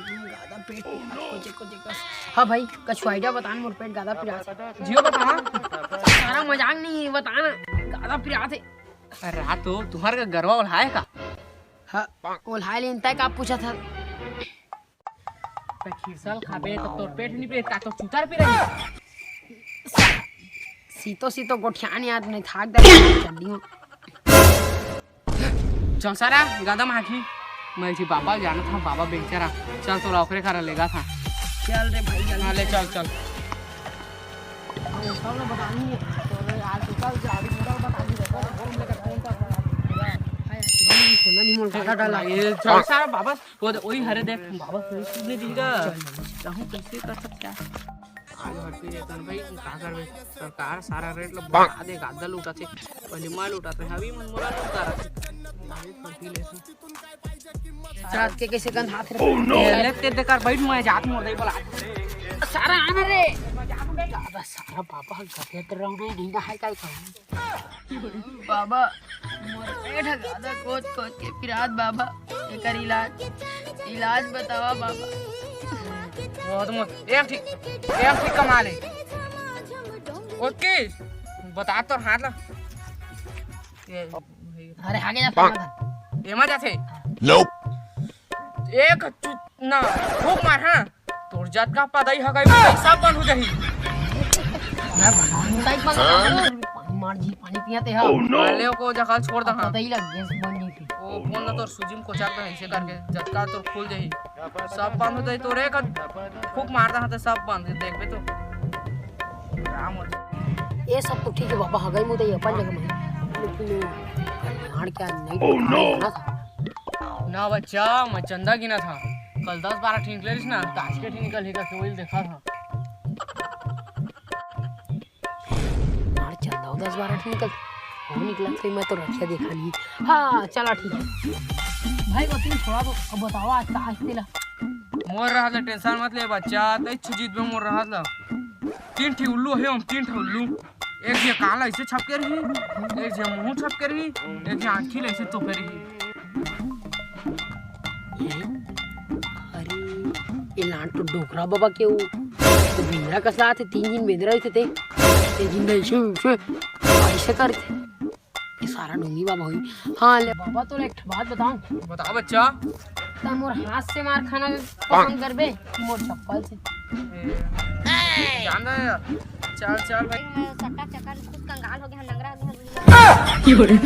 गादा पेट कोचे कोचे कस। हाँ भाई कुछ आइडिया बता मोर पेट गादा पिरात जियो बता सारा मजाक नहीं बता ना गादा पिरात है। अरे हाँ तो तुम्हारे का गरवा उल्हाए का हाँ उल्हाए लेन तय का पूछा था खीरसल खाबे तो तोर पेट नहीं पे तो चुतार पे रही सीतो गोठियान याद नहीं थाक दे चड्डी चल सारा गादा माखी मैं जी बाबा जाना था बाबा बेचारा चल तो लौकरे खा लेगा था चल रे भाई हाँ ले चल चल सब ने बतानी है तो आज तो कल जा अभी मोड़ा बता दी देखो फोन लेकर फोन कर हाय सोना नहीं मोल का डाला ये चल सारा बाबा वो वही हरे देख बाबा सुने दीगा चाहूं कैसे कर सकता आज हटके जेतन भाई का करबे सरकार सारा रेट ल बढ़ा दे गादा लूटाते पहले माल लूटाते अभी मन मोला लूटा रहा रात के कैसे गंध हाथ रे लेते देकर बैठ मैं जात मोर दई बोला सारा आना रे गादा सारा बाबा गधे तो रहने नहीं ना है काय बाबा मोर पेट गादा कोच कोच के पिरात बाबा एकर इलाज बतावा बाबा बहुत मत एक ठीक कमा ले ओके बता तो हाथ ला अरे आगे जा फामा एमा जाथे नोप एक ना फूक मार हां तोर जात का पदाई ह गई सब बंद हो जाही मैं बनाऊंगा एक पानी मार जी पानी पियाते है ले को जखल छोड़ द हां पता ही लग गैस बंद नहीं थी ओ फोन ना तोर सुजिम को चाक ऐसे करके झटका तोर खुल जाही सब बंद हो जाई तोरे का फूक मारता हां तो सब बंद देखबे तो राम हो ये सब तो ठीक है बाबा हगई मुदे अपन जगह में लेकिन हाड़ क्या नहीं ना था ना बच्चा मैं चंदा गिना था कल 10-12 ठीक ले ना तो आज के ठीक निकल ही का केवल देखा था हाड़ चंदा 10-12 ठीक निकल वो निकला तो मैं तो रखिया देखा नहीं हाँ चला ठीक है भाई वो तुम थोड़ा तो अब बताओ आज का आज तेला मोर रहा था टेंशन मत ले बच्चा तो छुजीत में मोर रहा था 3 ठी उल्लू है हम 3 ठी उल्लू एक जे काला ऐसे छपके रही एक जे मुंह छपके रही एक जे आंखी ऐसे तोपे रही अरे ये लांट तो डोकरा बाबा के वो तो बिंद्रा कसला थे 3 दिन बेदरा थे ते दिन ऐसे करते ये सारा डोंगी बाबा हुई हाँ ले बाबा तो एक बात बताऊं बताओ बच्चा ता मोर हाथ से मार खाना पसंद करबे मोर चप्पल से जान रहे चल भाई सट्टा चक्कर कुछ कंगाल हो गया नंगरा हो गया की हो रहा